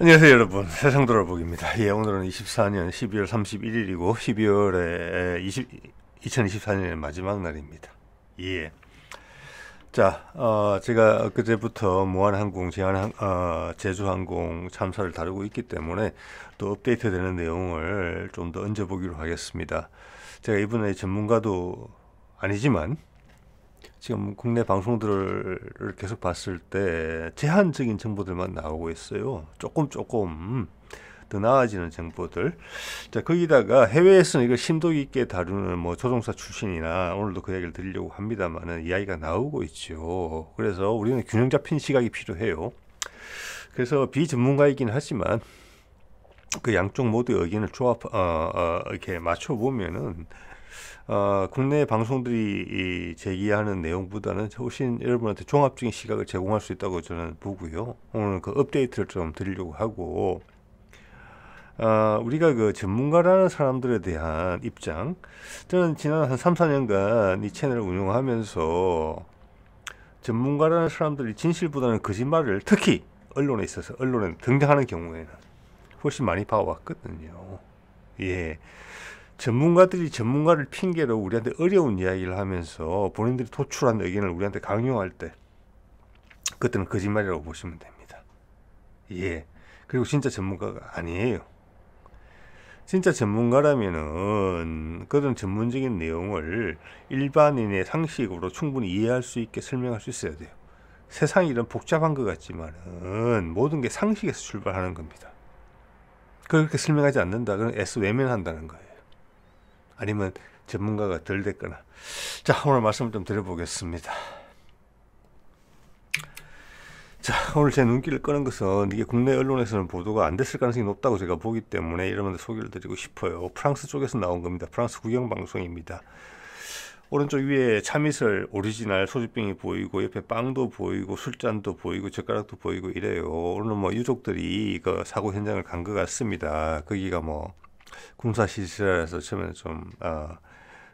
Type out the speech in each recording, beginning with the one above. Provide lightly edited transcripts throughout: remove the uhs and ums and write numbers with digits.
안녕하세요 여러분, 세상 돌아보기입니다. 예, 오늘은 24년 12월 31일이고 12월에 2024년의 마지막 날입니다. 예. 자, 제가 그제부터 무한항공, 제주항공 참사를 다루고 있기 때문에 또 업데이트되는 내용을 좀 더 얹어보기로 하겠습니다. 제가 이번에 전문가도 아니지만 지금 국내 방송들을 계속 봤을 때 제한적인 정보들만 나오고 있어요. 조금 더 나아지는 정보들. 자, 거기다가 해외에서는 이걸 심도 있게 다루는 뭐 조종사 출신이나 오늘도 그 얘기를 드리려고 합니다만은 이야기가 나오고 있죠. 그래서 우리는 균형 잡힌 시각이 필요해요. 그래서 비전문가이긴 하지만 그 양쪽 모두의 의견을 이렇게 맞춰 보면은 국내 방송들이 제기하는 내용보다는 훨씬 여러분한테 종합적인 시각을 제공할 수 있다고 저는 보고요. 오늘 그 업데이트를 좀 드리려고 하고, 우리가 그 전문가라는 사람들에 대한 입장, 저는 지난 한 3, 4년간 이 채널을 운영하면서 전문가라는 사람들이 진실보다는 거짓말을 특히 언론에 있어서 언론에 등장하는 경우에는 훨씬 많이 봐왔거든요. 예. 전문가들이 전문가를 핑계로 우리한테 어려운 이야기를 하면서 본인들이 도출한 의견을 우리한테 강요할 때 그때는 거짓말이라고 보시면 됩니다. 예. 그리고 진짜 전문가가 아니에요. 진짜 전문가라면은 그런 전문적인 내용을 일반인의 상식으로 충분히 이해할 수 있게 설명할 수 있어야 돼요. 세상이 이런 복잡한 것 같지만은 모든 게 상식에서 출발하는 겁니다. 그렇게 설명하지 않는다 그러면 애써 외면한다는 거예요. 아니면 전문가가 덜 됐거나. 자, 오늘 말씀을 좀 드려보겠습니다. 자, 오늘 제 눈길을 끄는 것은 이게 국내 언론에서는 보도가 안 됐을 가능성이 높다고 제가 보기 때문에 여러분들 소개를 드리고 싶어요. 프랑스 쪽에서 나온 겁니다. 프랑스 국영방송입니다. 오른쪽 위에 참이슬 오리지널 소주병이 보이고 옆에 빵도 보이고 술잔도 보이고 젓가락도 보이고 이래요. 오늘 뭐 유족들이 그 사고 현장을 간 것 같습니다. 거기가 뭐 군사시설에서 처음에는 좀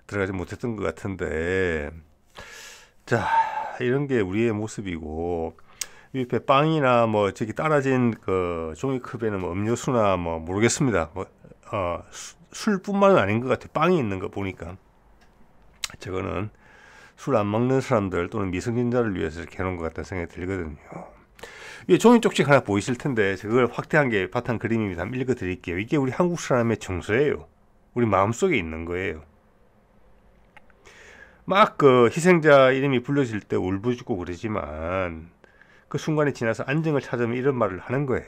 들어가지 못했던 것 같은데, 자, 이런 게 우리의 모습이고, 옆에 빵이나 뭐 저기 따라진 그 종이컵에는 뭐 음료수나 뭐 모르겠습니다. 뭐 술뿐만은 아닌 것 같아요. 빵이 있는 거 보니까. 저거는 술 안 먹는 사람들 또는 미성년자를 위해서 이렇게 해놓은 것 같다는 생각이 들거든요. 위에 종이 쪽지 하나 보이실 텐데 그걸 확대한 게 바탕 그림입니다. 한번 읽어드릴게요. 이게 우리 한국 사람의 정서예요. 우리 마음속에 있는 거예요. 막 그 희생자 이름이 불려질 때 울부짖고 그러지만 그 순간이 지나서 안정을 찾으면 이런 말을 하는 거예요.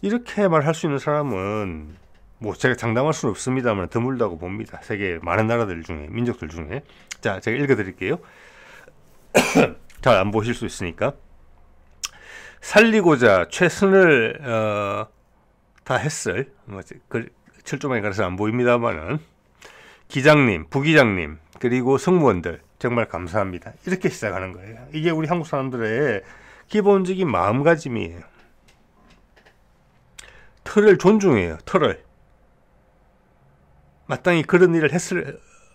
이렇게 말할 수 있는 사람은 뭐 제가 장담할 수는 없습니다만 드물다고 봅니다. 세계 많은 나라들 중에, 민족들 중에. 자, 제가 읽어드릴게요. 잘 안 보실 수 있으니까. 살리고자 최선을 다 했을, 철조망에 가려서 안 보입니다만은, 기장님, 부기장님, 그리고 승무원들 정말 감사합니다. 이렇게 시작하는 거예요. 이게 우리 한국 사람들의 기본적인 마음가짐이에요. 틀을 존중해요. 틀을. 마땅히 그런 일을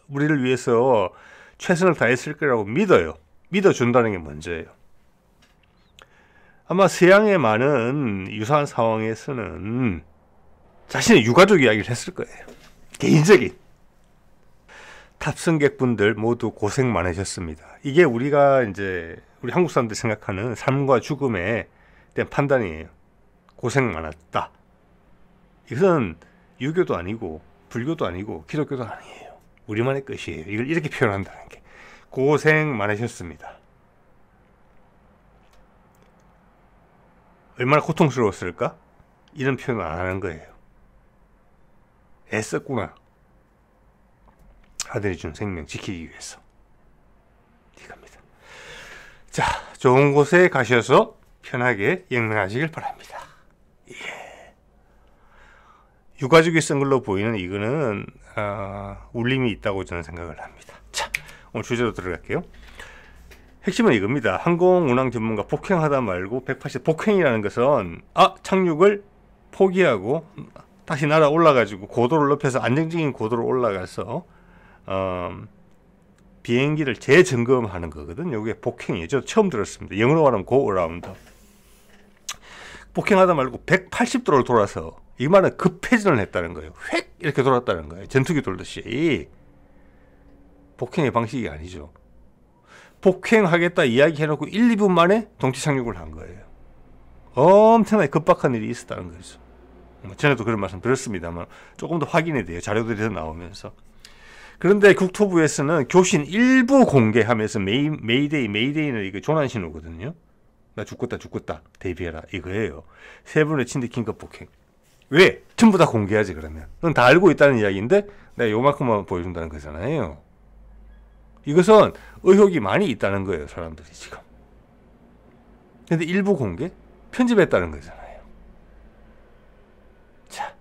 우리를 위해서 최선을 다했을 거라고 믿어요. 믿어준다는 게 먼저예요. 아마 서양의 많은 유사한 상황에서는 자신의 유가족 이야기를 했을 거예요. 개인적인. 탑승객분들 모두 고생 많으셨습니다. 이게 우리가 이제 우리 한국 사람들이 생각하는 삶과 죽음에 대한 판단이에요. 고생 많았다. 이것은 유교도 아니고 불교도 아니고 기독교도 아니에요. 우리만의 것이에요. 이걸 이렇게 표현한다는 게. 고생 많으셨습니다. 얼마나 고통스러웠을까? 이런 표현을 안 하는 거예요. 애썼구나. 아들이 준 생명 지키기 위해서. 이겁니다. 자, 좋은 곳에 가셔서 편하게 영면하시길 바랍니다. 예. 유가족이 쓴 걸로 보이는 이거는 울림이 있다고 저는 생각을 합니다. 자, 오늘 주제로 들어갈게요. 핵심은 이겁니다. 항공운항 전문가 폭행하다 말고 180 폭행이라는 것은 착륙을 포기하고 다시 날아 올라가지고 고도를 높여서 안정적인 고도로 올라가서 비행기를 재점검하는 거거든요. 이게 폭행이에요. 저도 처음 들었습니다. 영어로 말하면 go around. 폭행하다 말고 180도를 돌아서 이 말은 급회전을 했다는 거예요. 획 이렇게 돌았다는 거예요. 전투기 돌듯이. 폭행의 방식이 아니죠. 폭행하겠다 이야기해놓고 1, 2분 만에 동체 착륙을 한 거예요. 엄청나게 급박한 일이 있었다는 거죠. 전에도 그런 말씀 드렸습니다만 조금 더 확인이 돼요. 자료들이 더 나오면서. 그런데 국토부에서는 교신 일부 공개하면서 메이데이는 이거 조난 신호거든요. 나 죽겠다 대비해라 이거예요. 세 분의 친敌 긴급 폭행. 왜? 전부 다 공개하지 그러면. 그건 다 알고 있다는 이야기인데 내가 요만큼만 보여준다는 거잖아요. 이것은 의혹이 많이 있다는 거예요. 사람들이 지금. 근데 일부 공개? 편집했다는 거잖아요. 자,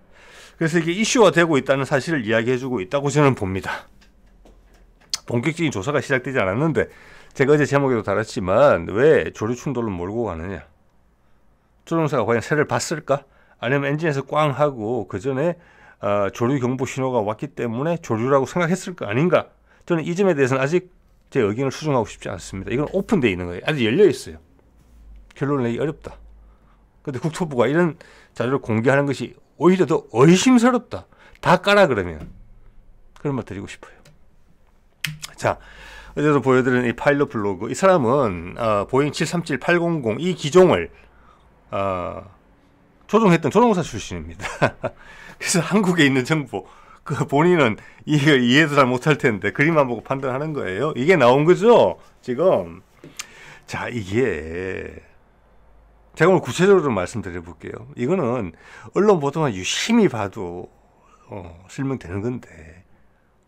그래서 이게 이슈화 되고 있다는 사실을 이야기해주고 있다고 저는 봅니다. 본격적인 조사가 시작되지 않았는데 제가 어제 제목에도 달았지만 왜 조류 충돌로 몰고 가느냐. 조종사가 과연 새를 봤을까? 아니면 엔진에서 꽝 하고 그 전에 조류 경보 신호가 왔기 때문에 조류라고 생각했을 거 아닌가? 저는 이 점에 대해서는 아직 제 의견을 수정하고 싶지 않습니다. 이건 오픈되어 있는 거예요. 아직 열려 있어요. 결론을 내기 어렵다. 근데 국토부가 이런 자료를 공개하는 것이 오히려 더 의심스럽다. 다 까라 그러면. 그런 말 드리고 싶어요. 자, 어제도 보여드린 이 파일럿 블로그. 이 사람은 보잉 737-800 이 기종을 조종했던 조종사 출신입니다. 그래서 한국에 있는 정보, 그 본인은 이해도 잘 못할 텐데 그림만 보고 판단하는 거예요. 이게 나온 거죠 지금. 자, 이게 제가 오늘 구체적으로 말씀드려 볼게요. 이거는 언론 보도만 유심히 봐도 설명되는 건데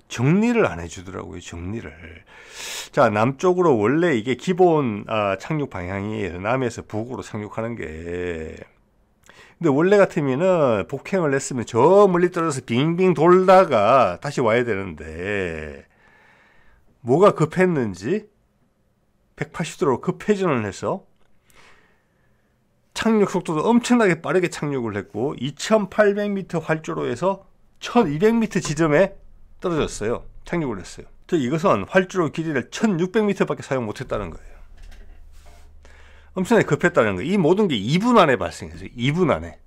정리를 안 해주더라고요. 정리를. 자, 남쪽으로 원래 이게 기본 착륙 방향이 남에서 북으로 착륙하는 게, 근데 원래 같으면은 폭행을 했으면 저 멀리 떨어져서 빙빙 돌다가 다시 와야 되는데 뭐가 급했는지 180도로 급회전을 해서 착륙 속도도 엄청나게 빠르게 착륙을 했고 2800m 활주로에서 1200m 지점에 떨어졌어요. 착륙을 했어요. 이것은 활주로 길이를 1600m밖에 사용 못했다는 거예요. 엄청나게 급했다는 거예요. 이 모든 게 2분 안에 발생했어요. 2분 안에.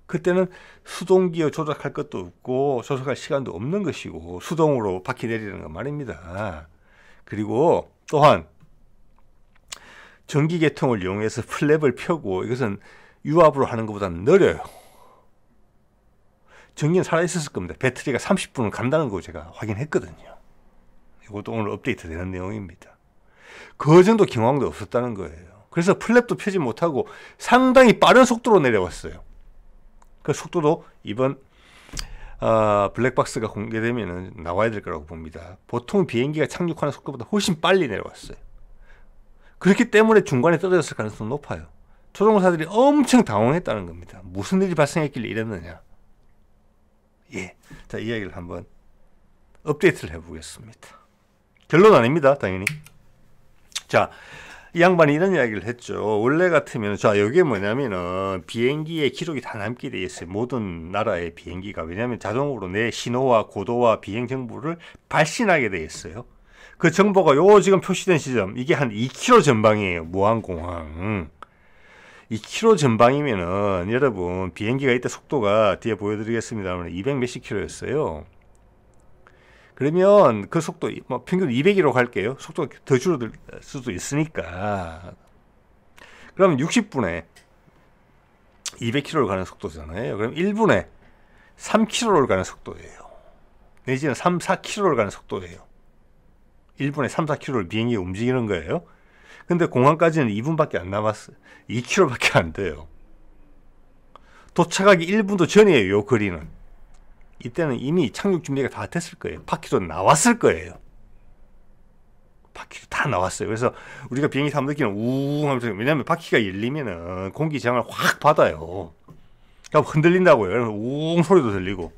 그때는 수동기어 조작할 것도 없고 조작할 시간도 없는 것이고 수동으로 바퀴 내리는 건 말입니다. 그리고 또한 전기계통을 이용해서 플랩을 펴고 이것은 유압으로 하는 것보다는 느려요. 전기는 살아있었을 겁니다. 배터리가 30분은 간다는 거 제가 확인했거든요. 이것도 오늘 업데이트 되는 내용입니다. 그 정도 경황도 없었다는 거예요. 그래서 플랩도 펴지 못하고 상당히 빠른 속도로 내려왔어요. 그 속도도 이번 블랙박스가 공개되면 나와야 될 거라고 봅니다. 보통 비행기가 착륙하는 속도보다 훨씬 빨리 내려왔어요. 그렇기 때문에 중간에 떨어졌을 가능성이 높아요. 조종사들이 엄청 당황했다는 겁니다. 무슨 일이 발생했길래 이랬느냐. 예, 자, 이 이야기를 한번 업데이트를 해보겠습니다. 결론 아닙니다, 당연히. 자, 이 양반이 이런 이야기를 했죠. 원래 같으면, 자, 이게 뭐냐면은 비행기의 기록이 다 남게 돼 있어요. 모든 나라의 비행기가. 왜냐하면 자동으로 내 신호와 고도와 비행 정보를 발신하게 돼 있어요. 그 정보가 요 지금 표시된 지점, 이게 한 2km 전방이에요. 무안공항. 2km 전방이면은 여러분 비행기가 이때 속도가 뒤에 보여드리겠습니다만 200 몇십 킬로였어요. 그러면 그 속도 뭐 평균 200km 갈게요. 속도가 더 줄어들 수도 있으니까. 그러면 60분에 200km를 가는 속도잖아요. 그럼 1분에 3km를 가는 속도예요. 내지는 3, 4km를 가는 속도예요. 1분에 3, 4km를 비행기가 움직이는 거예요. 근데 공항까지는 2분밖에 안 남았어요. 2km밖에 안 돼요. 도착하기 1분도 전이에요. 요 거리는. 이때는 이미 착륙 준비가 다 됐을 거예요. 바퀴도 나왔을 거예요. 바퀴도 다 나왔어요. 그래서 우리가 비행기 타면 느끼는 우웅 하면서, 왜냐하면 바퀴가 열리면은 공기 저항을 확 받아요. 그러니까 흔들린다고요. 그래서 우웅 소리도 들리고.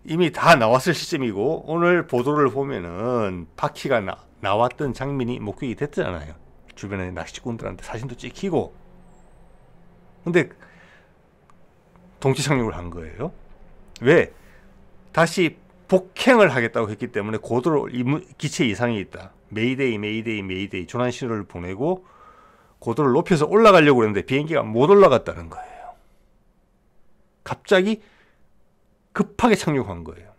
이미 다 나왔을 시점이고, 오늘 보도를 보면은 바퀴가 나왔던 장면이 목격이 됐잖아요. 주변에 낚시꾼들한테 사진도 찍히고. 근데 동체 착륙을 한 거예요. 왜? 다시 폭행을 하겠다고 했기 때문에 고도로 기체 이상이 있다. 메이데이 조난 신호를 보내고 고도를 높여서 올라가려고 했는데 비행기가 못 올라갔다는 거예요. 갑자기 급하게 착륙한 거예요.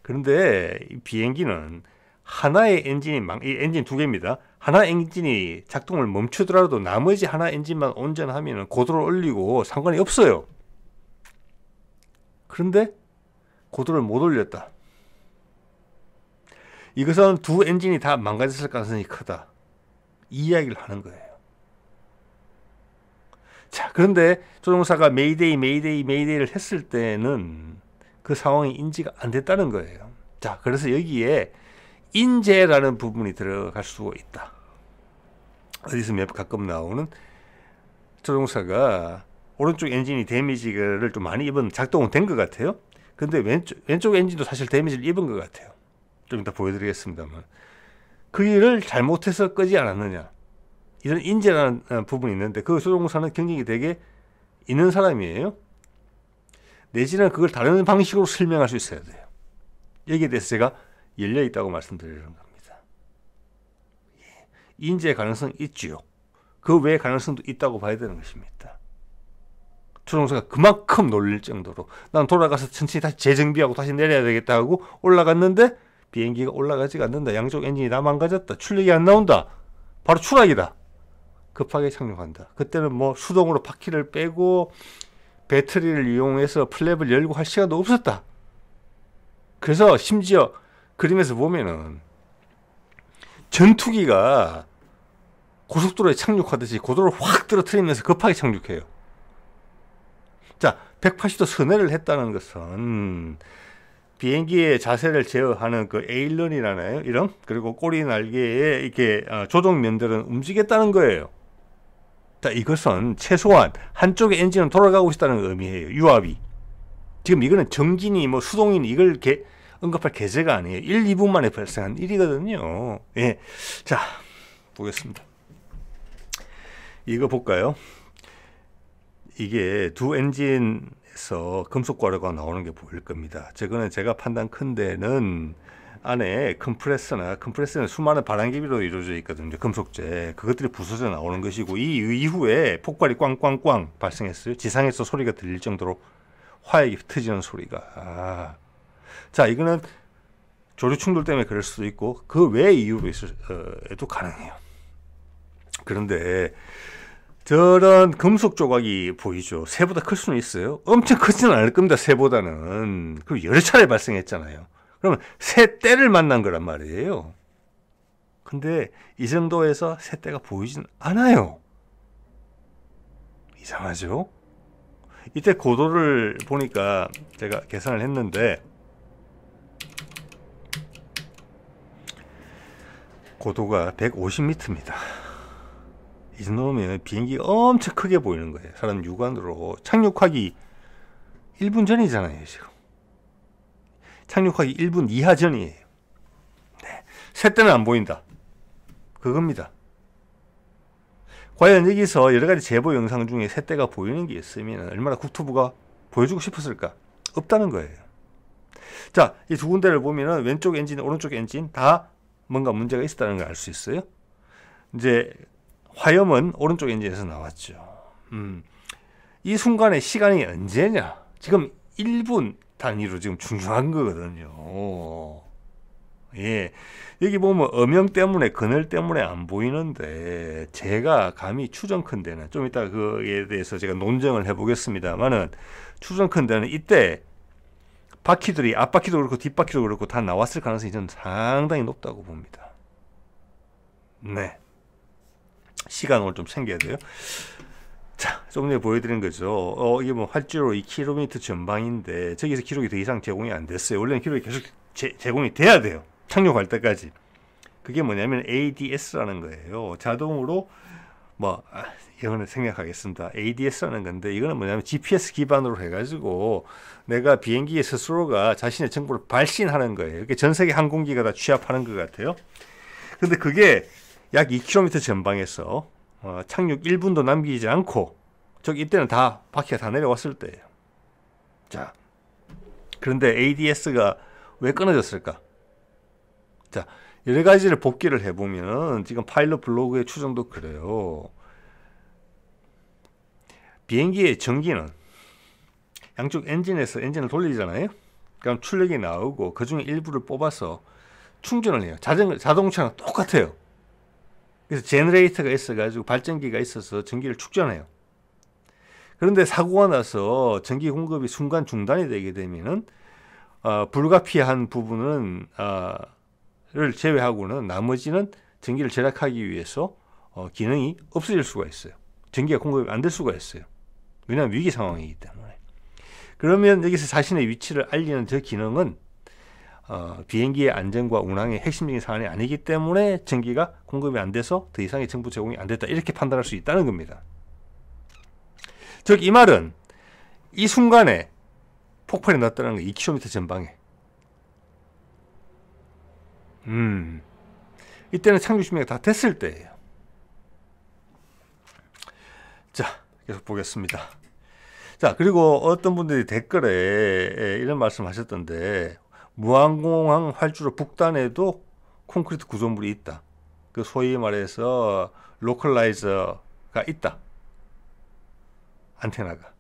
그런데 이 비행기는 하나의 엔진이 이 엔진 두 개입니다. 하나 엔진이 작동을 멈추더라도 나머지 하나 엔진만 온전하면 고도를 올리고 상관이 없어요. 그런데 고도를 못 올렸다. 이것은 두 엔진이 다 망가졌을 가능성이 크다. 이 이야기를 하는 거예요. 자, 그런데 조종사가 메이데이를 했을 때는 그 상황이 인지가 안 됐다는 거예요. 자, 그래서 여기에 인재라는 부분이 들어갈 수 있다. 어디서 가끔 나오는 조종사가 오른쪽 엔진이 데미지를 좀 많이 입은 작동은 된 것 같아요. 근데 왼쪽 엔진도 사실 데미지를 입은 것 같아요. 좀 이따 보여드리겠습니다만 그 일을 잘못해서 끄지 않았느냐, 이런 인재라는 부분이 있는데 그 조종사는 경력이 되게 있는 사람이에요. 내지는 그걸 다른 방식으로 설명할 수 있어야 돼요. 여기에 대해서 제가 열려 있다고 말씀드리는 겁니다. 인재 가능성 있지요. 그 외의 가능성도 있다고 봐야 되는 것입니다. 조종사가 그만큼 놀릴 정도로 난 돌아가서 천천히 다시 재정비하고 다시 내려야 되겠다 하고 올라갔는데 비행기가 올라가지가 않는다. 양쪽 엔진이 다 망가졌다. 출력이 안 나온다. 바로 추락이다. 급하게 착륙한다. 그때는 뭐 수동으로 바퀴를 빼고 배터리를 이용해서 플랩을 열고 할 시간도 없었다. 그래서 심지어 그림에서 보면은 전투기가 고속도로에 착륙하듯이 고도를 확 떨어뜨리면서 급하게 착륙해요. 자, 180도 선회를 했다는 것은 비행기의 자세를 제어하는 그 에일런이라나요? 이런, 그리고 꼬리 날개에 이렇게 조종면들은 움직였다는 거예요. 자, 이것은 최소한 한쪽의 엔진은 돌아가고 있다는 의미예요. 유압이. 지금 이거는 전기니 뭐 수동이니 이걸 언급할 계제가 아니에요. 1, 2분 만에 발생한 일이거든요. 예. 자, 보겠습니다. 이거 볼까요? 이게 두 엔진에서 금속 과로가 나오는 게 보일 겁니다. 저거는 제가 판단 큰 데는 안에 컴프레서는 수많은 바람개비로 이루어져 있거든요. 금속재. 그것들이 부서져 나오는 것이고, 이 이후에 폭발이 꽝꽝꽝 발생했어요. 지상에서 소리가 들릴 정도로 화약이 흩어지는 소리가. 자, 이거는 조류 충돌 때문에 그럴 수도 있고 그 외 이유로 있어도 가능해요. 그런데 저런 금속 조각이 보이죠. 새보다 클 수는 있어요. 엄청 크지는 않을 겁니다. 새보다는. 그리고 여러 차례 발생했잖아요. 그러면 새 떼를 만난 거란 말이에요. 근데 이 정도에서 새 떼가 보이진 않아요. 이상하죠? 이때 고도를 보니까 제가 계산을 했는데 고도가 150m입니다. 이 정도면 비행기가 엄청 크게 보이는 거예요. 사람 육안으로. 착륙하기 1분 전이잖아요, 지금. 착륙하기 1분 이하 전이에요. 네. 새떼는 안 보인다. 그겁니다. 과연 여기서 여러 가지 제보 영상 중에 새떼가 보이는 게 있으면 얼마나 국토부가 보여주고 싶었을까? 없다는 거예요. 자, 이 두 군데를 보면은 왼쪽 엔진, 오른쪽 엔진 다 뭔가 문제가 있었다는 걸 알 수 있어요. 이제 화염은 오른쪽 엔진에서 나왔죠. 이 순간의 시간이 언제냐? 지금 1분 단위로 지금 중요한 거거든요. 예. 여기 보면 음영 때문에, 그늘 때문에 안 보이는데, 제가 감히 추정컨대는, 좀 이따 그에 대해서 제가 논쟁을 해보겠습니다만은, 추정컨대는 이때 바퀴들이, 앞바퀴도 그렇고 뒷바퀴도 그렇고 다 나왔을 가능성이 저는 상당히 높다고 봅니다. 네. 시간 오늘 좀 챙겨야 돼요. 자, 조금 전에 보여드린 거죠. 이게 뭐 활주로 2km 전방인데 저기서 기록이 더 이상 제공이 안 됐어요. 원래는 기록이 계속 제공이 돼야 돼요. 착륙할 때까지. 그게 뭐냐면 ADS라는 거예요. 자동으로 이거는 생략하겠습니다. ADS라는 건데 이거는 뭐냐면 GPS 기반으로 해가지고 내가 비행기의 스스로가 자신의 정보를 발신하는 거예요. 이게 전 세계 항공기가 다 취합하는 것 같아요. 근데 그게 약 2km 전방에서 착륙 1분도 남기지 않고 이때는 다 바퀴가 다 내려왔을 때예요. 자, 그런데 ADS가 왜 끊어졌을까? 자, 여러 가지를 복기를 해보면 지금 파일럿 블로그의 추정도 그래요. 비행기의 전기는 양쪽 엔진에서 엔진을 돌리잖아요. 그럼 출력이 나오고 그 중에 일부를 뽑아서 충전을 해요. 자동차랑 똑같아요. 그래서 제너레이터가 있어가지고 발전기가 있어서 전기를 축전해요. 그런데 사고가 나서 전기 공급이 순간 중단이 되게 되면은 불가피한 부분은 를 제외하고는 나머지는 전기를 절약하기 위해서 기능이 없어질 수가 있어요. 전기가 공급이 안 될 수가 있어요. 왜냐하면 위기 상황이기 때문에. 그러면 여기서 자신의 위치를 알리는 저 기능은 비행기의 안전과 운항의 핵심적인 사안이 아니기 때문에 전기가 공급이 안 돼서 더 이상의 정보 제공이 안 됐다, 이렇게 판단할 수 있다는 겁니다. 즉 이 말은 이 순간에 폭발이 났다는 거 2km 전방에. 이때는 착륙 준비가 다 됐을 때예요. 자, 계속 보겠습니다. 자, 그리고 어떤 분들이 댓글에 이런 말씀 하셨던데, 무항공항 활주로 북단에도 콘크리트 구조물이 있다. 그 소위 말해서 로컬라이저가 있다. 안테나가.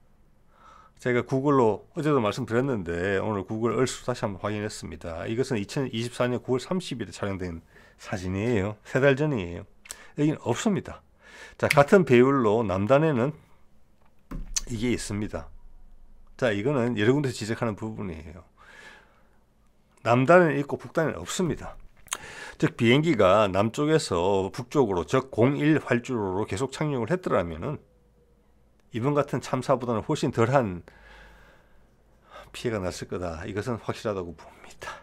제가 구글로 어제도 말씀드렸는데 오늘 구글 얼스 다시 한번 확인했습니다. 이것은 2024년 9월 30일에 촬영된 사진이에요. 3달 전이에요. 여기는 없습니다. 자, 같은 배율로 남단에는 이게 있습니다. 자, 이거는 여러 군데 지적하는 부분이에요. 남단에는 있고 북단에는 없습니다. 즉 비행기가 남쪽에서 북쪽으로 즉 01 활주로로 계속 착륙을 했더라면은 이번 같은 참사보다는 훨씬 덜한 피해가 났을 거다. 이것은 확실하다고 봅니다.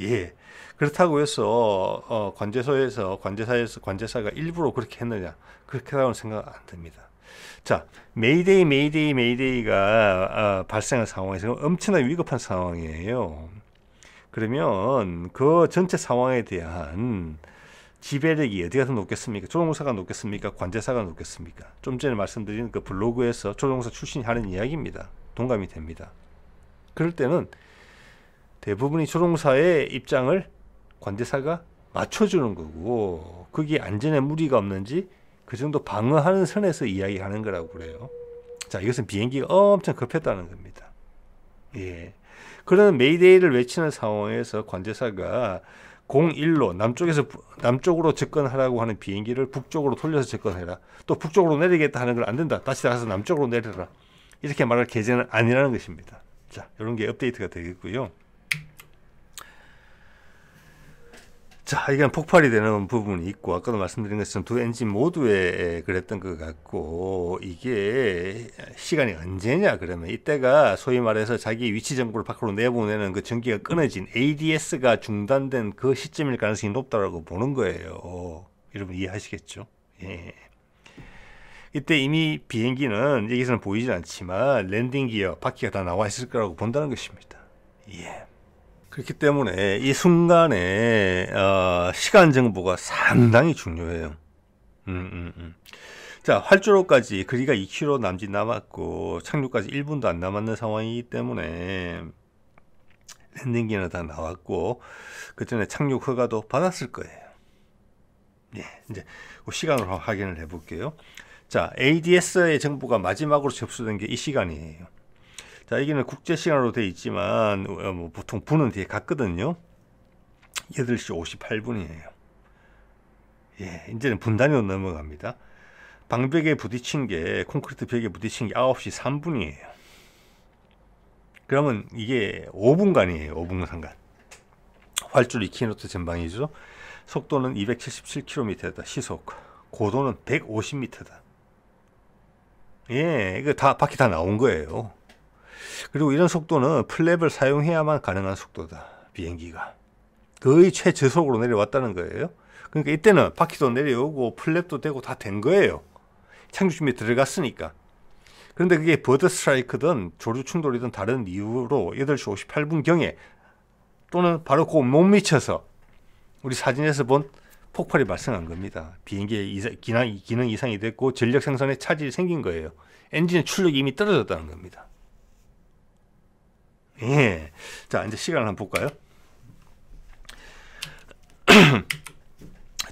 예. 그렇다고 해서 관제사가 일부러 그렇게 했느냐, 그렇게라고는 생각 안 듭니다. 자, 메이데이가 발생한 상황에서 엄청나게 위급한 상황이에요. 그러면 그 전체 상황에 대한 지배력이 어디가 더 높겠습니까? 조종사가 높겠습니까? 관제사가 높겠습니까? 좀 전에 말씀드린 그 블로그에서 조종사 출신이 하는 이야기입니다. 동감이 됩니다. 그럴 때는 대부분이 조종사의 입장을 관제사가 맞춰주는 거고, 그게 안전에 무리가 없는지 그 정도 방어하는 선에서 이야기하는 거라고 그래요. 자, 이것은 비행기가 엄청 급했다는 겁니다. 예. 그런 메이데이를 외치는 상황에서 관제사가 01로 남쪽으로 접근하라고 하는 비행기를 북쪽으로 돌려서 접근해라. 또 북쪽으로 내리겠다 하는 걸 안 된다. 다시 나가서 남쪽으로 내려라. 이렇게 말할 계제는 아니라는 것입니다. 자, 이런 게 업데이트가 되겠고요. 자, 이건 폭발이 되는 부분이 있고, 아까도 말씀드린 것처럼 두 엔진 모두에 그랬던 것 같고, 이게 시간이 언제냐 그러면 이때가 소위 말해서 자기 위치 정보를 밖으로 내보내는 그 전기가 끊어진 ADS가 중단된 그 시점일 가능성이 높다고 보는 거예요. 여러분 이해하시겠죠? 예. 이때 이미 비행기는 여기서는 보이지 않지만 랜딩 기어, 바퀴가 다 나와 있을 거라고 본다는 것입니다. 예. 그렇기 때문에 이 순간에 시간 정보가 상당히 중요해요. 자, 활주로까지 거리가 2km 남짓 남았고 착륙까지 1분도 안 남았는 상황이기 때문에 랜딩기는 다 나왔고 그 전에 착륙 허가도 받았을 거예요. 예, 이제 그 시간으로 확인을 해볼게요. 자, ADS의 정보가 마지막으로 접수된 게 이 시간이에요. 자, 여기는 국제 시간으로 되어 있지만 보통 분은 뒤에 같거든요. 8시 58분이에요. 예, 이제는 분 단위로 넘어갑니다. 방벽에 부딪힌 게, 콘크리트 벽에 부딪힌 게 9시 3분이에요. 그러면 이게 5분간이에요. 5분 상간. 활주로 2km 전방이죠. 속도는 277km다. 시속. 고도는 150m다. 예, 이거 다 바퀴 다 나온 거예요. 그리고 이런 속도는 플랩을 사용해야만 가능한 속도다. 비행기가 거의 최저속으로 내려왔다는 거예요. 그러니까 이때는 바퀴도 내려오고 플랩도 되고 다 된 거예요. 착륙 준비에 들어갔으니까. 그런데 그게 버드 스트라이크든 조류 충돌이든 다른 이유로 8시 58분경에 또는 바로 그 못 미쳐서 우리 사진에서 본 폭발이 발생한 겁니다. 비행기의 기능 이상이 됐고 전력 생산에 차질이 생긴 거예요. 엔진의 출력이 이미 떨어졌다는 겁니다. 예. 자, 이제 시간을 한번 볼까요?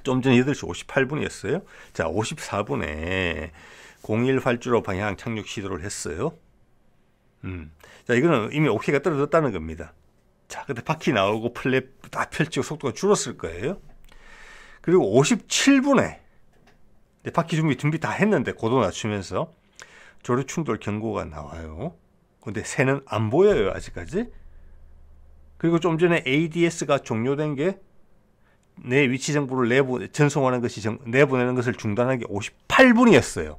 좀 전에 8시 58분이었어요. 자, 54분에 01 활주로 방향 착륙 시도를 했어요. 자, 이거는 이미 오케이가 떨어졌다는 겁니다. 자, 그때 바퀴 나오고 플랩 다 펼치고 속도가 줄었을 거예요. 그리고 57분에 바퀴 준비 다 했는데 고도 낮추면서 조류 충돌 경고가 나와요. 근데 새는 안 보여요, 아직까지. 그리고 좀 전에 ADS가 종료된 게 내 위치 정보를 전송하는 것이 내보내는 것을 중단한 게 58분이었어요.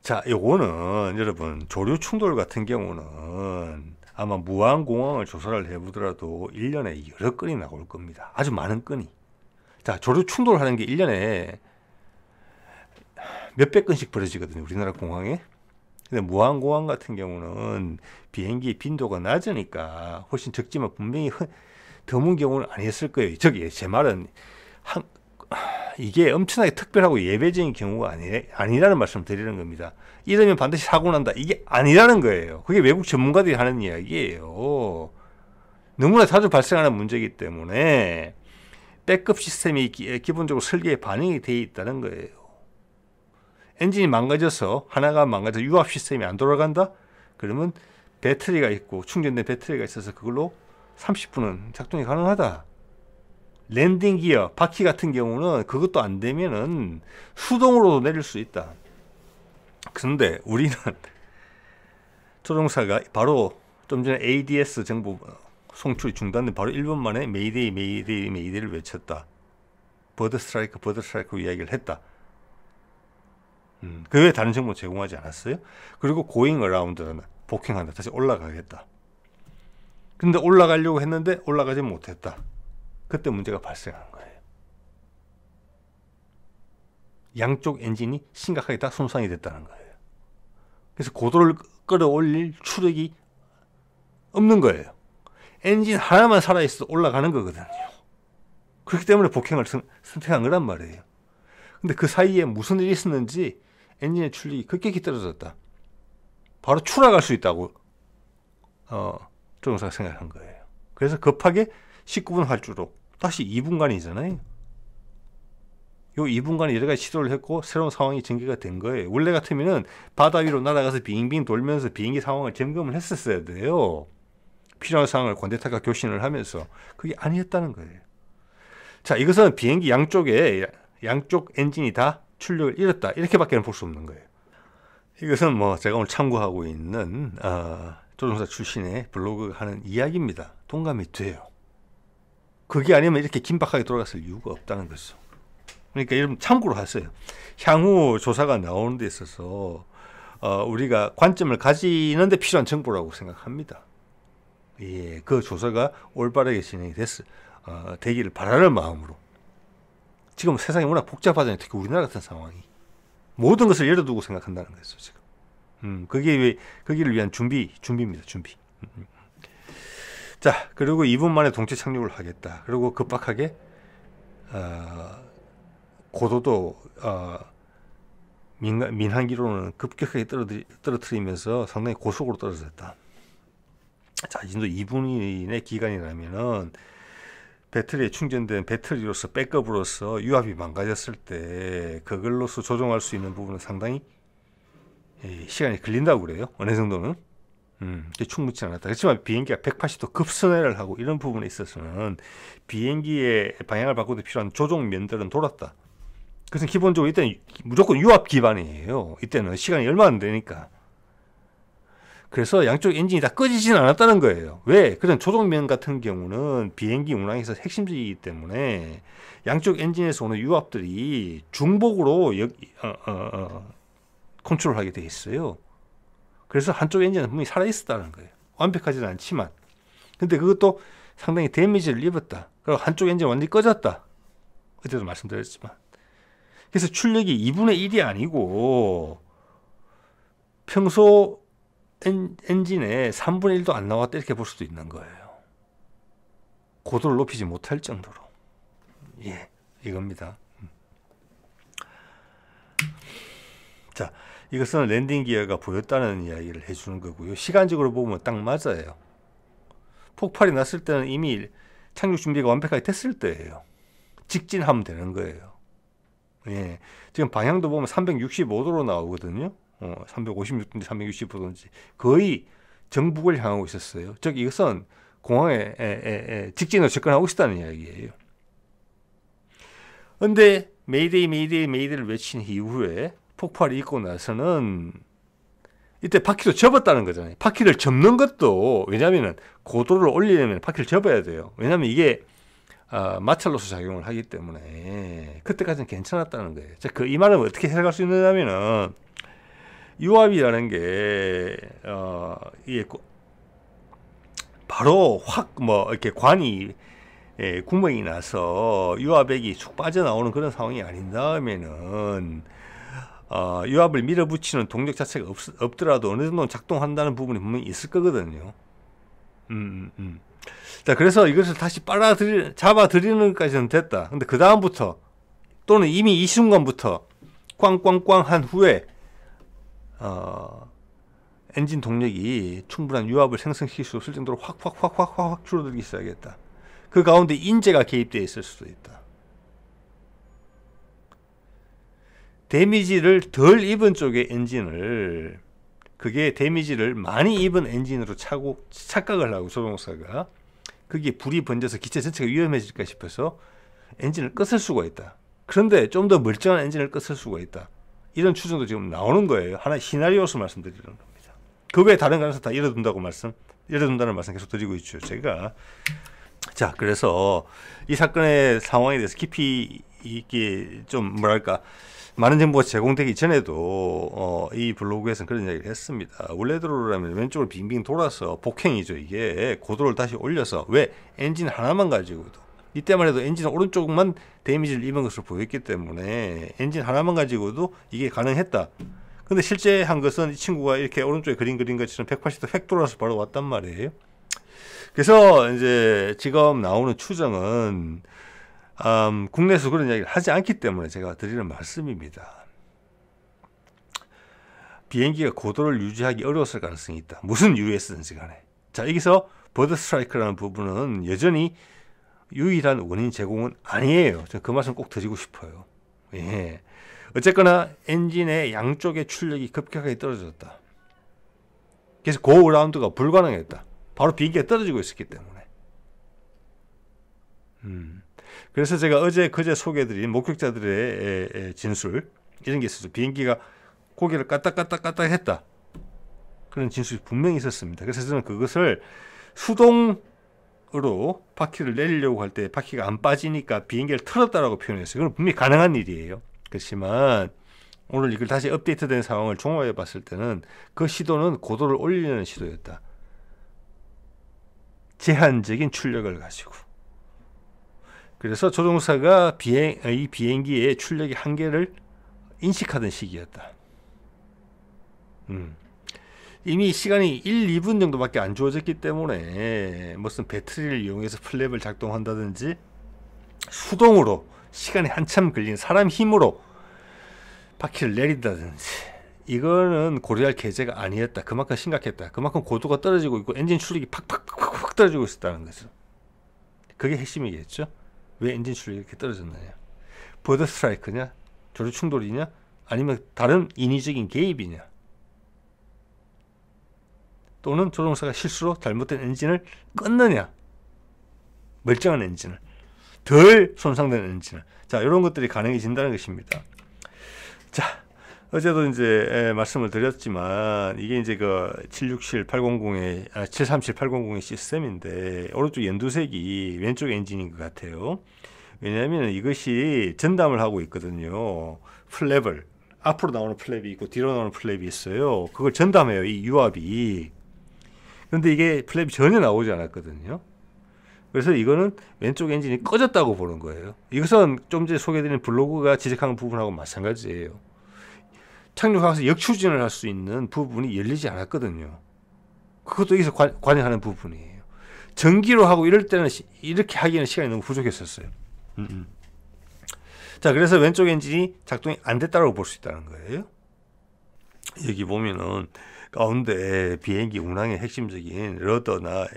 자, 요거는 여러분 조류 충돌 같은 경우는 아마 무안공항을 조사를 해보더라도 1년에 여러 건이 나올 겁니다. 아주 많은 건이. 자, 조류 충돌하는 게 1년에 몇백 건씩 벌어지거든요, 우리나라 공항에. 근데 무안공항 같은 경우는 비행기 빈도가 낮으니까 훨씬 적지만 분명히 드문 경우는 아니었을 거예요. 저기 제 말은 이게 엄청나게 특별하고 예외적인 경우가 아니라는 말씀을 드리는 겁니다. 이러면 반드시 사고 난다, 이게 아니라는 거예요. 그게 외국 전문가들이 하는 이야기예요. 너무나 자주 발생하는 문제이기 때문에 백업 시스템이 기본적으로 설계에 반영이 되어 있다는 거예요. 엔진이 망가져서 하나가 망가져서 유압 시스템이 안 돌아간다? 그러면 배터리가 있고 충전된 배터리가 있어서 그걸로 30분은 작동이 가능하다. 랜딩 기어, 바퀴 같은 경우는 그것도 안 되면은 수동으로도 내릴 수 있다. 그런데 우리는 조종사가 바로 좀 전에 ADS 정보 송출이 중단된 바로 1분 만에 메이데이를 외쳤다. 버드 스트라이크 이야기를 했다. 그 외에 다른 정보 제공하지 않았어요. 그리고 고잉 어라운드는 복행한다. 다시 올라가겠다. 근데 올라가려고 했는데 올라가지 못했다. 그때 문제가 발생한 거예요. 양쪽 엔진이 심각하게 다 손상이 됐다는 거예요. 그래서 고도를 끌어올릴 추력이 없는 거예요. 엔진 하나만 살아있어 올라가는 거거든요. 그렇기 때문에 복행을 선택한 거란 말이에요. 근데 그 사이에 무슨 일이 있었는지 엔진의 출력이 급격히 떨어졌다. 바로 추락할 수 있다고 조종사가 생각한 거예요. 그래서 급하게 19분 활주로 다시 2분간이잖아요. 요 2분간에 여러 가지 시도를 했고 새로운 상황이 전개가 된 거예요. 원래 같으면은 바다 위로 날아가서 빙빙 돌면서 비행기 상황을 점검을 했었어야 돼요. 필요한 상황을 관대타가 교신을 하면서. 그게 아니었다는 거예요. 자, 이것은 비행기 양쪽 엔진이 다 출력을 잃었다, 이렇게밖에 볼 수 없는 거예요. 이것은 뭐 제가 오늘 참고하고 있는 조종사 출신의 블로그가 하는 이야기입니다. 동감이 돼요. 그게 아니면 이렇게 긴박하게 돌아갔을 이유가 없다는 거죠. 그러니까 여러분 참고로 하세요. 향후 조사가 나오는 데 있어서 우리가 관점을 가지는데 필요한 정보라고 생각합니다. 예, 그 조사가 올바르게 진행이 되기를 바라는 마음으로. 지금 세상이 워낙 복잡하잖아요. 특히 우리나라 같은 상황이. 모든 것을 열어두고 생각한다는 거죠, 지금. 거기를 위한 준비입니다, 준비. 자, 그리고 2분 만에 동체 착륙을 하겠다. 그리고 급박하게, 고도도, 민항기로는 급격하게 떨어뜨리면서 상당히 고속으로 떨어졌다. 자, 이 정도 2분 이내 기간이라면은 배터리에 충전된 배터리로서 백업으로서 유압이 망가졌을 때 그걸로서 조종할 수 있는 부분은 상당히 시간이 걸린다고 그래요. 어느 정도는. 충분치 않았다. 그렇지만 비행기가 180도 급선회를 하고 이런 부분에 있어서는 비행기의 방향을 바꾸도 필요한 조종 면들은 돌았다. 그래서 기본적으로 이때는 무조건 유압 기반이에요. 이때는 시간이 얼마 안 되니까. 그래서 양쪽 엔진이 다 꺼지지는 않았다는 거예요. 왜? 그런 조종면 같은 경우는 비행기 운항에서 핵심적이기 때문에 양쪽 엔진에서 오는 유압들이 중복으로 컨트롤하게 돼 있어요. 그래서 한쪽 엔진은 분명히 살아있었다는 거예요. 완벽하지는 않지만. 근데 그것도 상당히 데미지를 입었다. 그리고 한쪽 엔진은 완전히 꺼졌다. 그때도 말씀드렸지만. 그래서 출력이 2분의 1이 아니고 평소 엔진에 3분의 1도 안 나왔다, 이렇게 볼 수도 있는 거예요. 고도를 높이지 못할 정도로. 예, 이겁니다. 자, 이것은 랜딩 기어가 보였다는 이야기를 해주는 거고요. 시간적으로 보면 딱 맞아요. 폭발이 났을 때는 이미 착륙 준비가 완벽하게 됐을 때예요. 직진하면 되는 거예요. 예. 지금 방향도 보면 365도로 나오거든요. 356도인지 365도인지 거의 정북을 향하고 있었어요. 즉 이것은 공항에 직진으로 접근하고 있다는 이야기예요. 근데 메이데이 메이데이 메이데이를 외친 이후에 폭발이 있고 나서는 이때 바퀴도 접었다는 거잖아요. 바퀴를 접는 것도 왜냐하면 고도를 올리려면 바퀴를 접어야 돼요. 왜냐하면 이게 마찰로서 작용을 하기 때문에 그때까지는 괜찮았다는 거예요. 자, 이 말은 어떻게 해석할 수 있느냐면은 유압이라는 게 이게 바로 확 뭐 이렇게 관이 구멍이 나서 유압액이 쑥 빠져나오는 그런 상황이 아닌 다음에는 유압을 밀어붙이는 동력 자체가 없더라도 어느 정도 작동한다는 부분이 분명히 있을 거거든요. 자, 그래서 이것을 다시 잡아들이는 것까지는 됐다. 근데 그 다음부터 또는 이미 이 순간부터 꽝꽝꽝 한 후에 엔진 동력이 충분한 유압을 생성시킬 수 없을 정도로 확 줄어들기 시작했다. 그 가운데 인재가 개입되어 있을 수도 있다. 데미지를 덜 입은 쪽의 엔진을 그게 데미지를 많이 입은 엔진으로 착각을 하고 조종사가 그게 불이 번져서 기체 전체가 위험해질까 싶어서 엔진을 껐을 수가 있다. 그런데 좀 더 멀쩡한 엔진을 껐을 수가 있다. 이런 추정도 지금 나오는 거예요. 하나의 시나리오로 말씀드리는 겁니다. 그 외에 다른 가능성 다 열어둔다는 말씀 계속 드리고 있죠. 제가. 자, 그래서 이 사건의 상황에 대해서 깊이 있게 좀 뭐랄까 많은 정보가 제공되기 전에도 이 블로그에서는 그런 이야기를 했습니다. 원래대로라면 왼쪽으로 빙빙 돌아서 복행이죠. 이게 고도를 다시 올려서 왜 엔진 하나만 가지고도 이때만 해도 엔진 오른쪽만 데미지를 입은 것으로 보였기 때문에 엔진 하나만 가지고도 이게 가능했다. 근데 실제 한 것은 이 친구가 이렇게 오른쪽에 그린 것처럼 180도 획 돌아서 바로 왔단 말이에요. 그래서 이제 지금 나오는 추정은 국내에서 그런 이야기를 하지 않기 때문에 제가 드리는 말씀입니다. 비행기가 고도를 유지하기 어려웠을 가능성이 있다. 무슨 이유였든지 간에. 자, 여기서 버드 스트라이크라는 부분은 여전히 유일한 원인 제공은 아니에요. 그 말씀 꼭 드리고 싶어요. 예. 어쨌거나 엔진의 양쪽의 출력이 급격하게 떨어졌다. 그래서 고어라운드가 불가능했다. 바로 비행기가 떨어지고 있었기 때문에. 그래서 제가 그제 소개해드린 목격자들의 진술 이런 게 있었죠. 비행기가 고개를 까딱까딱 했다. 그런 진술이 분명히 있었습니다. 그래서 저는 그것을 수동으로 바퀴를 내리려고 할 때 바퀴가 안 빠지니까 비행기를 틀었다라고 표현했어요. 그건 분명히 가능한 일이에요. 그렇지만 오늘 이걸 다시 업데이트된 상황을 종합해 봤을 때는 그 시도는 고도를 올리려는 시도였다. 제한적인 출력을 가지고. 그래서 조종사가 이 비행기의 출력의 한계를 인식하던 시기였다. 이미 시간이 1, 2분 정도밖에 안 주어졌기 때문에 무슨 배터리를 이용해서 플랩을 작동한다든지 수동으로 시간이 한참 걸린 사람 힘으로 바퀴를 내린다든지 이거는 고려할 계제가 아니었다. 그만큼 심각했다. 그만큼 고도가 떨어지고 있고 엔진 출력이 팍팍 떨어지고 있었다는 거죠. 그게 핵심이겠죠. 왜 엔진 출력이 이렇게 떨어졌느냐. 버드 스트라이크냐, 조류 충돌이냐, 아니면 다른 인위적인 개입이냐, 또는 조종사가 실수로 잘못된 엔진을 껐느냐, 멀쩡한 엔진을, 덜 손상된 엔진을. 자, 이런 것들이 가능해진다는 것입니다. 자, 어제도 이제 말씀을 드렸지만 이게 이제 그 767-800의 737-800의 시스템인데 오른쪽 연두색이 왼쪽 엔진인 것 같아요. 왜냐하면 이것이 전담을 하고 있거든요. 플랩을 앞으로 나오는 플랩이 있고 뒤로 나오는 플랩이 있어요. 그걸 전담해요. 이 유압이. 그런데 이게 플랩이 전혀 나오지 않았거든요. 그래서 이거는 왼쪽 엔진이 꺼졌다고 보는 거예요. 이것은 좀 전에 소개해드린 블로그가 지적한 부분하고 마찬가지예요. 착륙하면서 역추진을 할 수 있는 부분이 열리지 않았거든요. 그것도 여기서 관여하는 부분이에요. 전기로 하고 이럴 때는 이렇게 하기에는 시간이 너무 부족했었어요. 자, 그래서 왼쪽 엔진이 작동이 안 됐다고 볼 수 있다는 거예요. 여기 보면은 가운데 비행기 운항의 핵심적인 러더나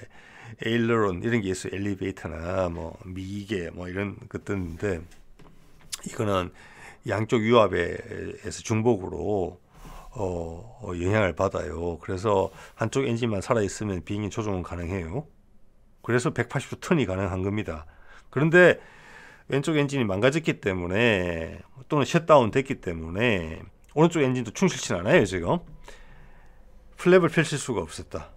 에일러론 이런 게 있어요. 엘리베이터나 뭐 미기계 뭐 이런 것들인데 이거는 양쪽 유압에서 중복으로 영향을 받아요. 그래서 한쪽 엔진만 살아있으면 비행기 조종은 가능해요. 그래서 180도 턴이 가능한 겁니다. 그런데 왼쪽 엔진이 망가졌기 때문에 또는 셧다운 됐기 때문에 오른쪽 엔진도 충실치 않아요. 지금 플랩을 펼칠 수가 없었다.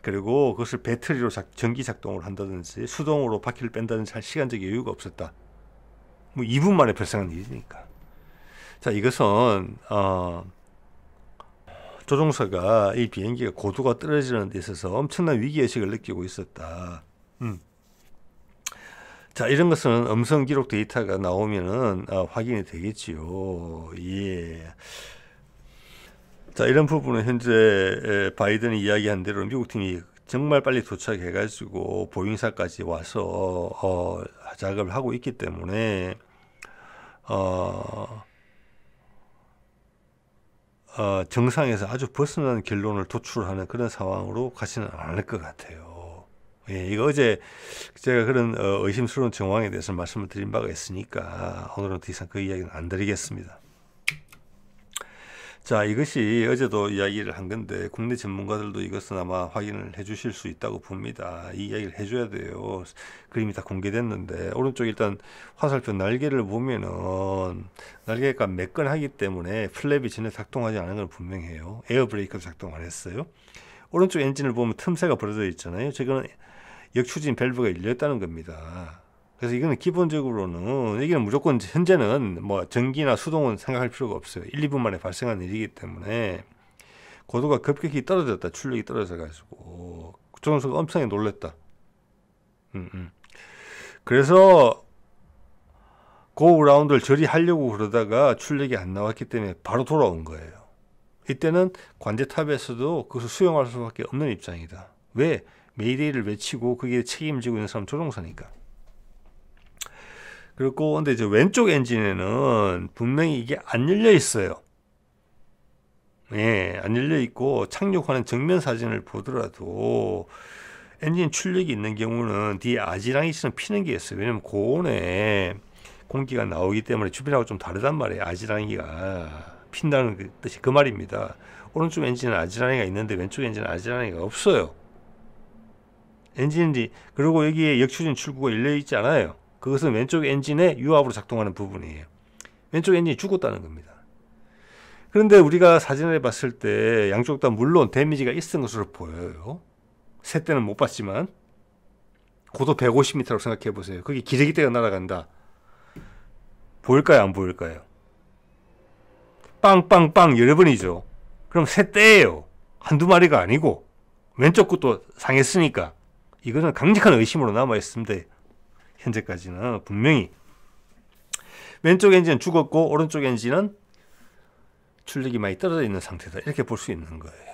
그리고 그것을 배터리로 전기 작동을 한다든지 수동으로 바퀴를 뺀다든지 할 시간적 여유가 없었다. 뭐 2분 만에 발생한 일이니까. 자, 이것은 조종사가 이 비행기가 고도가 떨어지는 데 있어서 엄청난 위기의식을 느끼고 있었다. 자, 이런 것은 음성 기록 데이터가 나오면은 확인이 되겠지요. 예. 자, 이런 부분은 현재 바이든이 이야기한 대로 미국 팀이 정말 빨리 도착해가지고 보잉사까지 와서 작업을 하고 있기 때문에 정상에서 아주 벗어난 결론을 도출하는 그런 상황으로 가지는 않을 것 같아요. 예, 이거 어제 제가 그런 의심스러운 정황에 대해서 말씀을 드린 바가 있으니까 오늘은 더 이상 그 이야기는 안 드리겠습니다. 자, 이것이 어제도 이야기를 한 건데 국내 전문가들도 이것은 아마 확인을 해 주실 수 있다고 봅니다. 이 이야기를 해줘야 돼요. 그림이 다 공개됐는데 오른쪽 일단 화살표 날개를 보면은 날개가 매끈하기 때문에 플랩이 전혀 작동하지 않은 건 분명해요. 에어브레이크도 작동 안 했어요. 오른쪽 엔진을 보면 틈새가 벌어져 있잖아요. 저거는 역추진 밸브가 열렸다는 겁니다. 그래서 이거는 기본적으로는 여기는 무조건 현재는 뭐 전기나 수동은 생각할 필요가 없어요. 1, 2분 만에 발생한 일이기 때문에 고도가 급격히 떨어졌다. 출력이 떨어져 가지고 조종사가 엄청 놀랐다. 그래서 고 라운드를 처리하려고 그러다가 출력이 안 나왔기 때문에 바로 돌아온 거예요. 이때는 관제탑에서도 그것을 수용할 수밖에 없는 입장이다. 왜? 메이데이를 외치고 그게 책임지고 있는 사람 조종사니까. 그리고 근데 이제 왼쪽 엔진에는 분명히 이게 안 열려 있어요. 예, 안 열려 있고 착륙하는 정면 사진을 보더라도 엔진 출력이 있는 경우는 뒤에 아지랑이처럼 피는 게 있어요. 왜냐면 고온에 공기가 나오기 때문에 주변하고 좀 다르단 말이에요. 아지랑이가 핀다는 그 뜻이 그 말입니다. 오른쪽 엔진은 아지랑이가 있는데 왼쪽 엔진은 아지랑이가 없어요. 엔진인지 그리고 여기에 역추진 출구가 열려 있지 않아요. 그것은 왼쪽 엔진의 유압으로 작동하는 부분이에요. 왼쪽 엔진이 죽었다는 겁니다. 그런데 우리가 사진을 봤을 때 양쪽 다 물론 데미지가 있은 것으로 보여요. 새 때는 못 봤지만 고도 150m라고 생각해 보세요. 거기 기레기대가 날아간다. 보일까요? 안 보일까요? 빵빵빵 여러 번이죠. 그럼 새 때예요. 한두 마리가 아니고 왼쪽 것도 상했으니까 이거는 강력한 의심으로 남아있습니다. 현재까지는 분명히 왼쪽 엔진은 죽었고 오른쪽 엔진은 출력이 많이 떨어져 있는 상태다. 이렇게 볼 수 있는 거예요.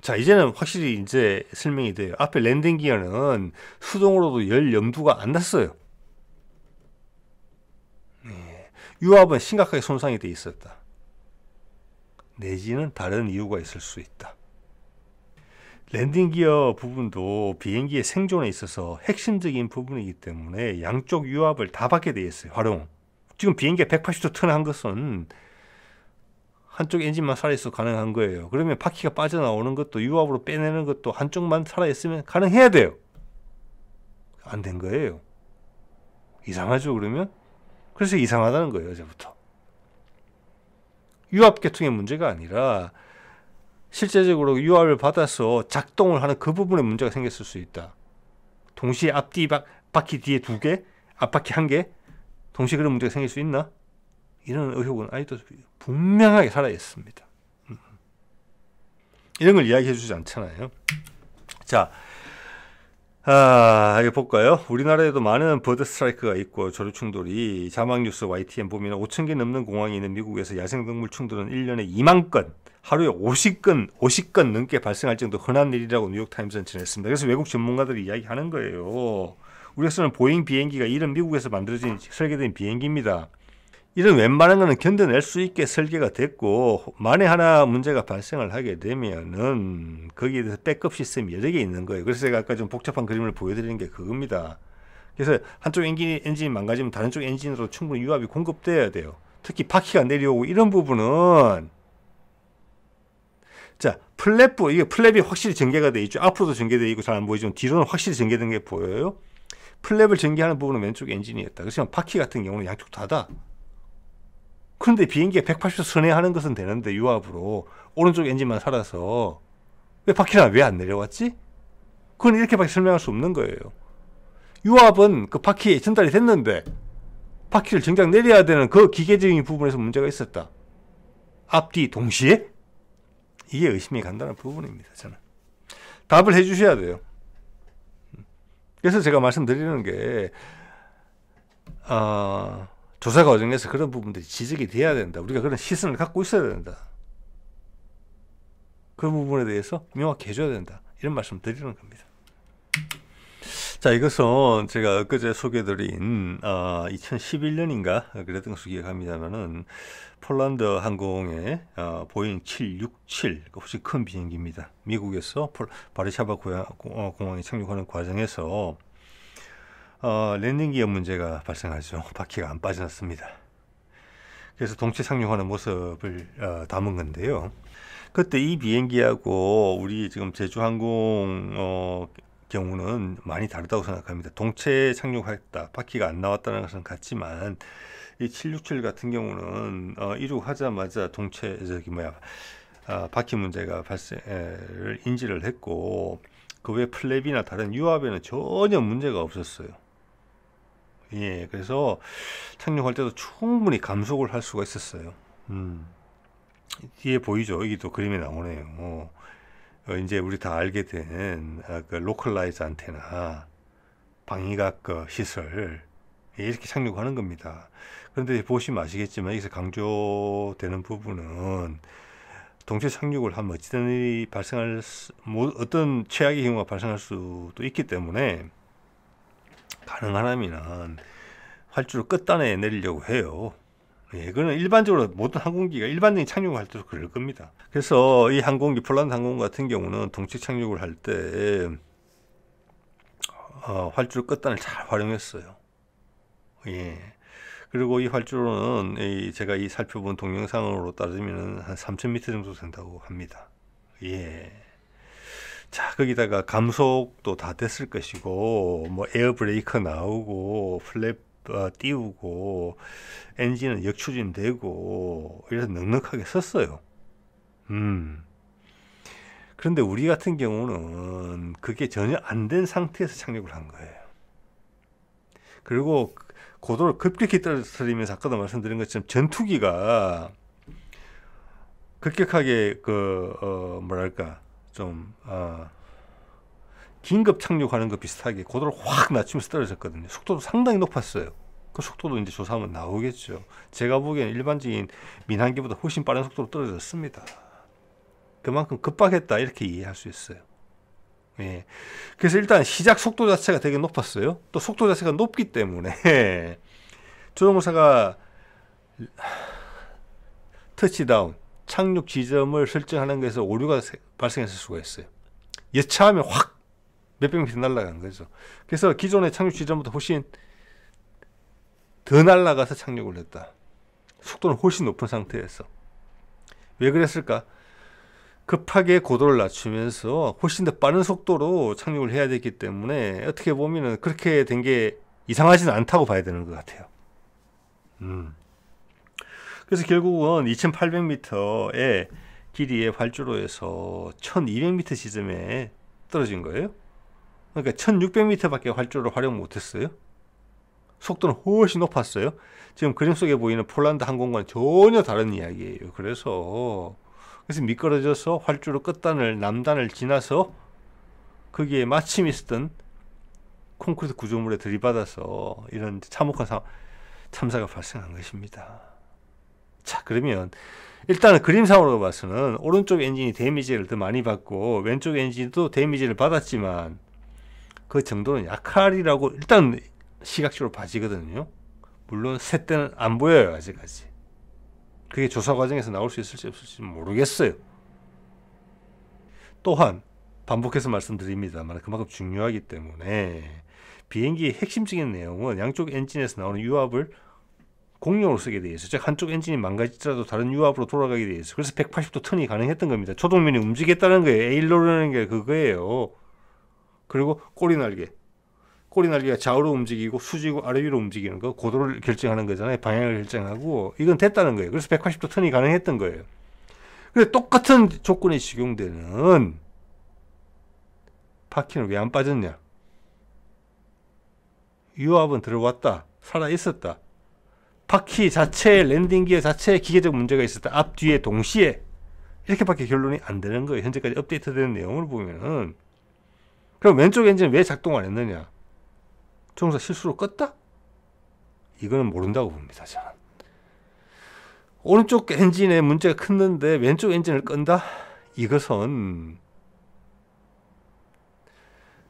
자, 이제는 확실히 이제 설명이 돼요. 앞에 랜딩 기어는 수동으로도 열 염두가 안 났어요. 네. 유압은 심각하게 손상이 돼 있었다. 내지는 다른 이유가 있을 수 있다. 랜딩 기어 부분도 비행기의 생존에 있어서 핵심적인 부분이기 때문에 양쪽 유압을 다 받게 돼 있어요. 활용. 지금 비행기가 180도 턴한 것은 한쪽 엔진만 살아있어 가능한 거예요. 그러면 바퀴가 빠져나오는 것도 유압으로 빼내는 것도 한쪽만 살아있으면 가능해야 돼요. 안 된 거예요. 이상하죠, 그러면? 그래서 이상하다는 거예요, 어제부터. 유압 계통의 문제가 아니라 실제적으로 유압을 받아서 작동을 하는 그 부분에 문제가 생겼을 수 있다. 동시에 앞뒤 바퀴 뒤에 2개, 앞바퀴 1개, 동시에 그런 문제가 생길 수 있나? 이런 의혹은 아직도 분명하게 살아있습니다. 이런 걸 이야기해 주지 않잖아요. 자, 이거 볼까요? 우리나라에도 많은 버드 스트라이크가 있고 조류 충돌이 자막뉴스 YTN 보면 5,000개 넘는 공항이 있는 미국에서 야생동물 충돌은 1년에 2만 건, 하루에 50건 넘게 발생할 정도 흔한 일이라고 뉴욕타임스는 전했습니다. 그래서 외국 전문가들이 이야기하는 거예요. 우리가 쓰는 보잉 비행기가 이런 미국에서 만들어진 설계된 비행기입니다. 이런 웬만한 거는 견뎌낼 수 있게 설계가 됐고, 만에 하나 문제가 발생을 하게 되면은 거기에 대해서 백업 시스템이 여러 개 있는 거예요. 그래서 제가 아까 좀 복잡한 그림을 보여드리는 게 그겁니다. 그래서 한쪽 엔진이 망가지면 다른 쪽 엔진으로 충분히 유압이 공급돼야 돼요. 특히 바퀴가 내려오고 이런 부분은, 자, 플랩부, 이게 플랩이 확실히 전개가 돼 있죠. 앞으로도 전개되어 있고 잘 안 보이지만 뒤로는 확실히 전개된 게 보여요. 플랩을 전개하는 부분은 왼쪽 엔진이었다. 그렇지만 바퀴 같은 경우는 양쪽 다다. 그런데 비행기가 180도 선회하는 것은 되는데 유압으로 오른쪽 엔진만 살아서 왜 바퀴는 왜 안 내려왔지? 그건 이렇게밖에 설명할 수 없는 거예요. 유압은 그 바퀴에 전달이 됐는데 바퀴를 정작 내려야 되는 그 기계적인 부분에서 문제가 있었다. 앞뒤 동시에? 이게 의심이 간다는 부분입니다. 저는 답을 해주셔야 돼요. 그래서 제가 말씀드리는 게 조사 과정에서 그런 부분들이 지적이 돼야 된다. 우리가 그런 시선을 갖고 있어야 된다. 그 부분에 대해서 명확히 해줘야 된다. 이런 말씀 드리는 겁니다. 자, 이것은 제가 엊그제 소개드린 2011년인가 그랬던 것으로 기억합니다만은 폴란드 항공의 보잉 767 훨씬 큰 비행기입니다. 미국에서 바르샤바 공항에 착륙하는 과정에서 랜딩 기어 문제가 발생하죠. 바퀴가 안 빠져났습니다. 그래서 동체 착륙하는 모습을 담은 건데요. 그때 이 비행기하고 우리 지금 제주항공 경우는 많이 다르다고 생각합니다. 동체 착륙했다, 바퀴가 안 나왔다는 것은 같지만 이 767 같은 경우는 이륙하자마자 동체 바퀴 문제가 발생을 인지를 했고 그 외 플랩이나 다른 유압에는 전혀 문제가 없었어요. 예, 그래서 착륙할 때도 충분히 감속을 할 수가 있었어요. 뒤에 보이죠? 여기도 그림이 나오네요. 이제 우리 다 알게 된 그 로컬라이즈 안테나 방위각 시설 이렇게 착륙하는 겁니다. 그런데 보시면 아시겠지만 여기서 강조되는 부분은 동체 착륙을 하면 어찌된 일이 발생할 어떤 최악의 경우가 발생할 수도 있기 때문에 가능하다면 활주로 끝단에 내리려고 해요. 예, 그거는 일반적으로 모든 항공기가 일반적인 착륙을 할 때도 그럴 겁니다. 그래서 이 항공기 폴란드 항공 같은 경우는 동체 착륙을 할 때 활주로 끝단을 잘 활용했어요. 예. 그리고 이 활주로는 제가 이 살펴본 동영상으로 따지면 한 3,000m 정도 된다고 합니다. 예. 자, 거기다가 감속도 다 됐을 것이고 뭐 에어 브레이커 나오고 플랩 띄우고 엔진은 역추진되고 이래서 넉넉하게 썼어요. 그런데 우리 같은 경우는 그게 전혀 안 된 상태에서 착륙을 한 거예요. 그리고 고도를 급격히 떨어뜨리면서 아까도 말씀드린 것처럼 전투기가 급격하게 긴급 착륙하는 것 비슷하게 고도를 확 낮추면서 떨어졌거든요. 속도도 상당히 높았어요. 그 속도도 이제 조사하면 나오겠죠. 제가 보기에는 일반적인 민항기보다 훨씬 빠른 속도로 떨어졌습니다. 그만큼 급박했다 이렇게 이해할 수 있어요. 예. 그래서 일단 시작 속도 자체가 되게 높았어요. 또 속도 자체가 높기 때문에 조종사가 터치다운 착륙 지점을 설정하는 것에서 오류가 발생했을 수가 있어요. 여차하면 확 몇백 미터 날아간 거죠. 그래서 기존의 착륙 지점보다 훨씬 더 날아가서 착륙을 했다. 속도는 훨씬 높은 상태에서. 왜 그랬을까? 급하게 고도를 낮추면서 훨씬 더 빠른 속도로 착륙을 해야 됐기 때문에 어떻게 보면 그렇게 된 게 이상하지는 않다고 봐야 되는 것 같아요. 그래서 결국은 2,800m의 길이의 활주로에서 1,200m 지점에 떨어진 거예요. 그러니까 1,600m밖에 활주로를 활용 못했어요. 속도는 훨씬 높았어요. 지금 그림 속에 보이는 폴란드 항공과는 전혀 다른 이야기예요. 그래서 미끄러져서 활주로 끝단을 남단을 지나서 거기에 마침 있었던 콘크리트 구조물에 들이받아서 이런 참혹한 참사가 발생한 것입니다. 자, 그러면 일단은 그림상으로 봐서는 오른쪽 엔진이 데미지를 더 많이 받고 왼쪽 엔진도 데미지를 받았지만 그 정도는 약할이라고 일단 시각적으로 봐지거든요. 물론 새 때는 안 보여요, 아직까지. 그게 조사 과정에서 나올 수 있을지 없을지 모르겠어요. 또한 반복해서 말씀드립니다만 그만큼 중요하기 때문에 비행기의 핵심적인 내용은 양쪽 엔진에서 나오는 유압을 공용으로 쓰게 돼 있어요. 즉 한쪽 엔진이 망가지더라도 다른 유압으로 돌아가게 돼 있어요. 그래서 180도 턴이 가능했던 겁니다. 초동면이 움직였다는 거예요. 에일로라는 게 그거예요. 그리고 꼬리 날개가 좌우로 움직이고 수직으로 아래 위로 움직이는 거, 고도를 결정하는 거잖아요. 방향을 결정하고 이건 됐다는 거예요. 그래서 180도 턴이 가능했던 거예요. 근데 똑같은 조건이 적용되는 바퀴는 왜 안 빠졌냐? 유압은 들어왔다, 살아 있었다. 바퀴 자체에, 랜딩 기어 자체에 기계적 문제가 있었다. 앞, 뒤에 동시에. 이렇게밖에 결론이 안 되는 거예요. 현재까지 업데이트된 내용을 보면은. 그럼 왼쪽 엔진은 왜 작동 안 했느냐? 조종사 실수로 껐다? 이거는 모른다고 봅니다, 저는. 오른쪽 엔진에 문제가 컸는데 왼쪽 엔진을 끈다? 이것은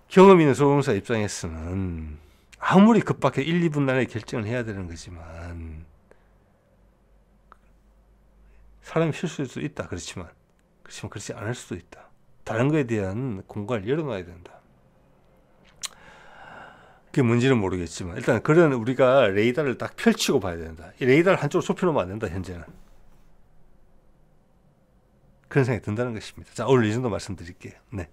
경험 있는 조종사 입장에서는 아무리 급박해 1, 2분 안에 결정을 해야 되는 거지만 사람이 실수할 수 있다. 그렇지만 그렇지 않을 수도 있다. 다른 거에 대한 공간을 열어놔야 된다. 그게 뭔지는 모르겠지만 일단 그런 우리가 레이더를 딱 펼치고 봐야 된다. 이 레이더를 한쪽으로 좁혀놓으면 안 된다. 현재는. 그런 생각이 든다는 것입니다. 자, 오늘 이 정도 말씀드릴게요. 네.